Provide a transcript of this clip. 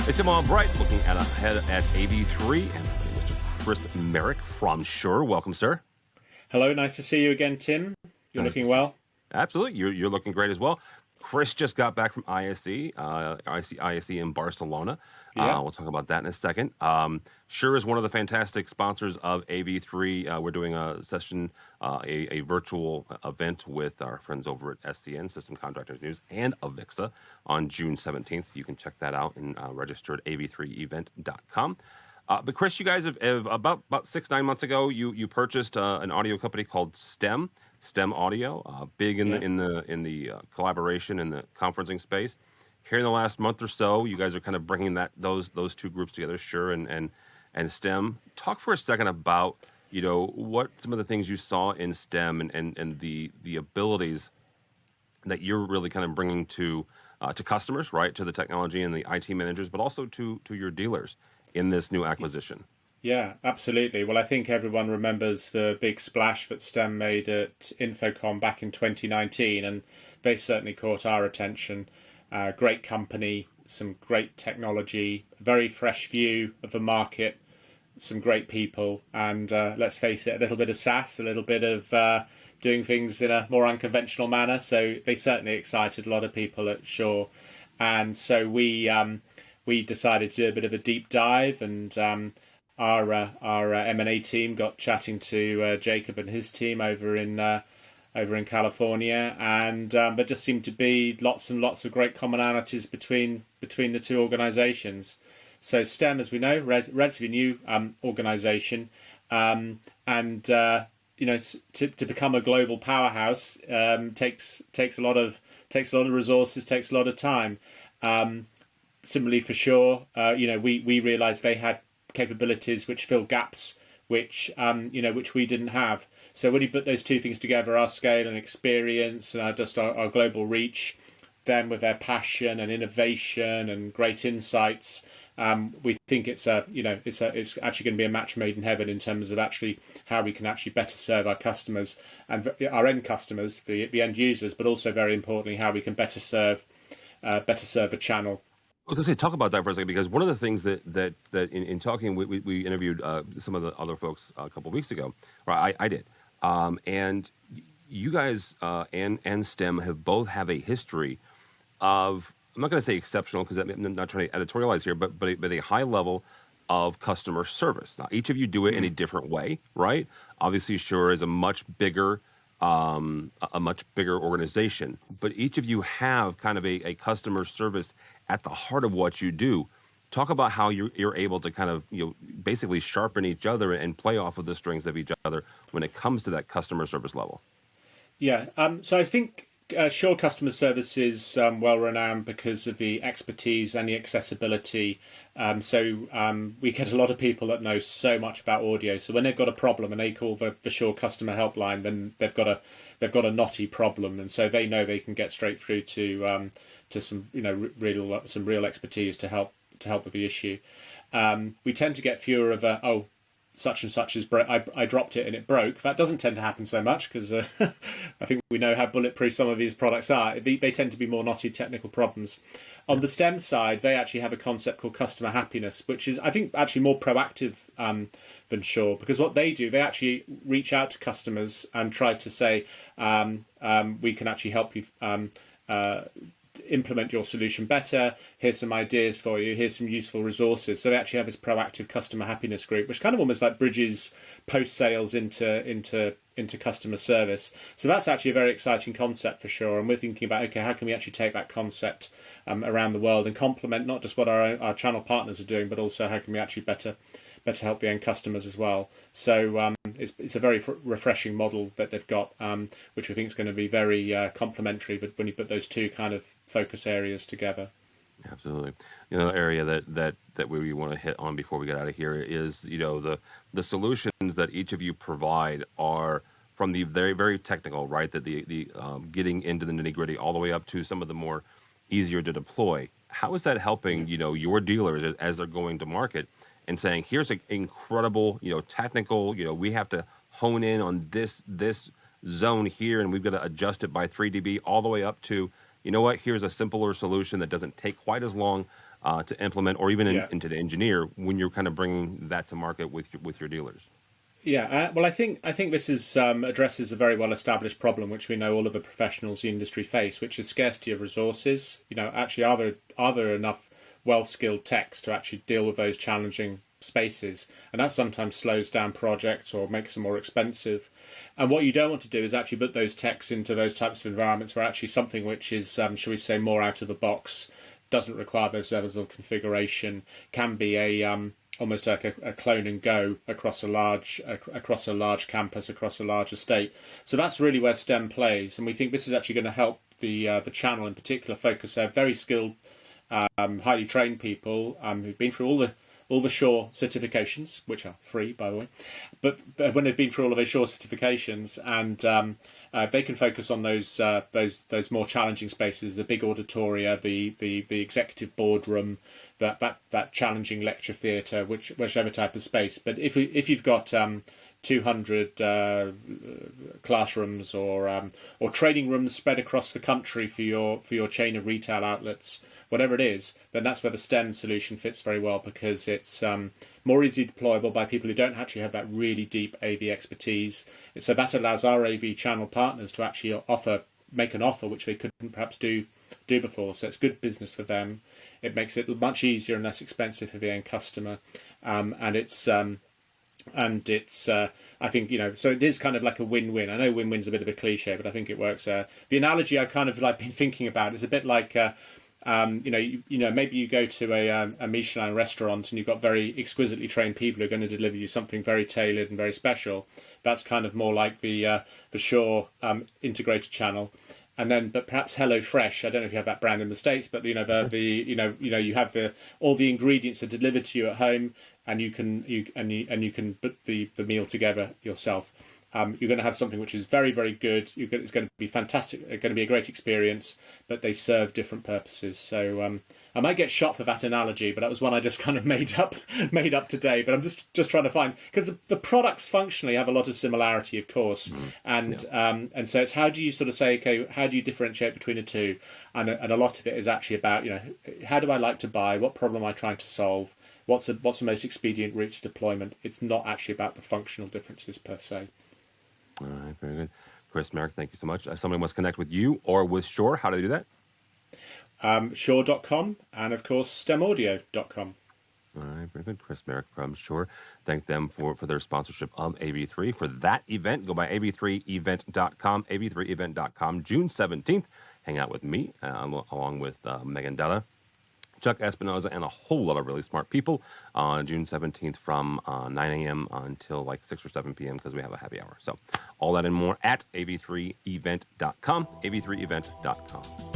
It's Tim Bright looking ahead at AV3 and Mr. Chris Merrick from Shure. Welcome, sir. Hello, nice to see you again, Tim. You're Nice looking well. Absolutely, you're looking great as well. Chris just got back from ISE in Barcelona. Yeah. We'll talk about that in a second. Shure is one of the fantastic sponsors of AV3. We're doing a session, a virtual event with our friends over at SCN, System Contractors News, and AVIXA on June 17th. You can check that out and register at av3event.com. But Chris, you guys have about 6-9 months ago, you purchased an audio company called STEM Audio, big in the collaboration and the conferencing space. Here in the last month or so, you guys are kind of bringing those two groups together, Shure and STEM. Talk for a second about what some of the things you saw in STEM and the abilities that you're really kind of bringing to customers, right, to the technology and the IT managers, but also to your dealers in this new acquisition. Yeah, absolutely. Well, I think everyone remembers the big splash that STEM made at Infocom back in 2019, and they certainly caught our attention. Great company, some great technology, a very fresh view of the market, some great people, and let's face it, a little bit of SaaS, a little bit of doing things in a more unconventional manner. So they certainly excited a lot of people at Shure. And so we decided to do a bit of a deep dive, and our M&A team got chatting to Jacob and his team over in California, and there just seemed to be lots and lots of great commonalities between the two organizations. So STEM, as we know, relatively new organization, and to become a global powerhouse takes a lot of resources, takes a lot of time. Similarly for Shure, we realised they had capabilities which fill gaps which we didn't have. So when you put those two things together, our scale and experience, and just our global reach, them with their passion and innovation and great insights, we think it's actually going to be a match made in heaven in terms of actually how we can actually better serve our customers and our end customers, the end users, but also very importantly how we can better serve the channel. I was going to say, talk about that for a second, because one of the things that in talking, we interviewed some of the other folks a couple of weeks ago, or I did, and you guys and STEM both have a history of, I'm not going to say exceptional, because I'm not trying to editorialize here, but a high level of customer service. Now, each of you do it in a different way, right? Obviously, Shure is a much bigger organization, but each of you have kind of a customer service at the heart of what you do. Talk about how you're able to kind of basically sharpen each other and play off of the strengths of each other when it comes to that customer service level. Yeah, so I think Shure customer service is well renowned because of the expertise and the accessibility. So we get a lot of people that know so much about audio. So when they've got a problem and they call the Shure customer helpline, then they've got a knotty problem, and so they know they can get straight through to some real expertise to help with the issue. We tend to get fewer of such and such is I dropped it and it broke. That doesn't tend to happen so much because I think we know how bulletproof some of these products are. They tend to be more knotty technical problems. On the STEM side, they actually have a concept called customer happiness, which is, I think, actually more proactive than Shure, because what they do, they actually reach out to customers and try to say, we can actually help you implement your solution better. Here's some ideas for you. Here's some useful resources. So they actually have this proactive customer happiness group, which kind of almost like bridges post-sales into customer service. So that's actually a very exciting concept for Shure. And we're thinking about, okay, how can we actually take that concept around the world and complement not just what our channel partners are doing, but also how can we actually better help the end customers as well. So it's a very refreshing model that they've got, which we think is going to be very complementary. But when you put those two kind of focus areas together. Absolutely. The area that we want to hit on before we get out of here is the solutions that each of you provide are from the very, very technical, right? That the getting into the nitty gritty all the way up to some of the more easier to deploy. How is that helping your dealers as they're going to market and saying, here's an incredible, technical, we have to hone in on this zone here, and we've got to adjust it by 3 dB all the way up to, here's a simpler solution that doesn't take quite as long to implement, or even Yeah. into the engineer when you're kind of bringing that to market with your dealers? Yeah, well, I think this is addresses a very well established problem which we know all of the professionals in the industry face, which is scarcity of resources. Actually, are there enough well skilled techs to actually deal with those challenging spaces? And that sometimes slows down projects or makes them more expensive. And what you don't want to do is actually put those techs into those types of environments where actually something which is, shall we say, more out of the box, doesn't require those levels of configuration, can be a almost like a clone and go across a large campus, across a large estate. So that's really where STEM plays, and we think this is actually going to help the channel in particular focus their very skilled, highly trained people who've been through all the Shure certifications, which are free, by the way. But when they've been through all of those Shure certifications, and they can focus on those more challenging spaces, the big auditoria, the executive boardroom, that challenging lecture theatre, whichever type of space. But if you've got 200 classrooms or training rooms spread across the country for your chain of retail outlets, whatever it is, then that's where the STEM solution fits very well, because it's more easily deployable by people who don't actually have that really deep AV expertise. So that allows our AV channel partners to actually make an offer which they couldn't perhaps do before. So it's good business for them. It makes it much easier and less expensive for the end customer, and it's I think, so it is kind of like a win-win. I know win-win's a bit of a cliche, but I think it works. The analogy I kind of like been thinking about is a bit like maybe you go to a Michelin restaurant and you've got very exquisitely trained people who are going to deliver you something very tailored and very special. That's kind of more like the Shure integrated channel. And then, but perhaps HelloFresh. I don't know if you have that brand in the States, but you have all the ingredients are delivered to you at home, and you can put the meal together yourself. You're going to have something which is very, very good. It's going to be fantastic. It's going to be a great experience, but they serve different purposes. So I might get shot for that analogy, but that was one I just kind of made up today. But I'm just trying to find, because the products functionally have a lot of similarity, of course, and so it's how do you sort of say, okay, how do you differentiate between the two? And a lot of it is actually about, how do I like to buy? What problem am I trying to solve? What's the most expedient route to deployment? It's not actually about the functional differences per se. All right, very good. Chris Merrick, thank you so much. If somebody wants to connect with you or with Shure, how do they do that? Shure.com and, of course, STEMaudio.com. All right, very good. Chris Merrick from Shure. Thank them for their sponsorship of AV3. For that event, go by AV3event.com, AV3event.com, June 17th. Hang out with me, along with Megan Della, Chuck Espinoza, and a whole lot of really smart people on June 17th from 9 a.m. until like 6 or 7 p.m. because we have a happy hour. So all that and more at AV3event.com, AV3event.com.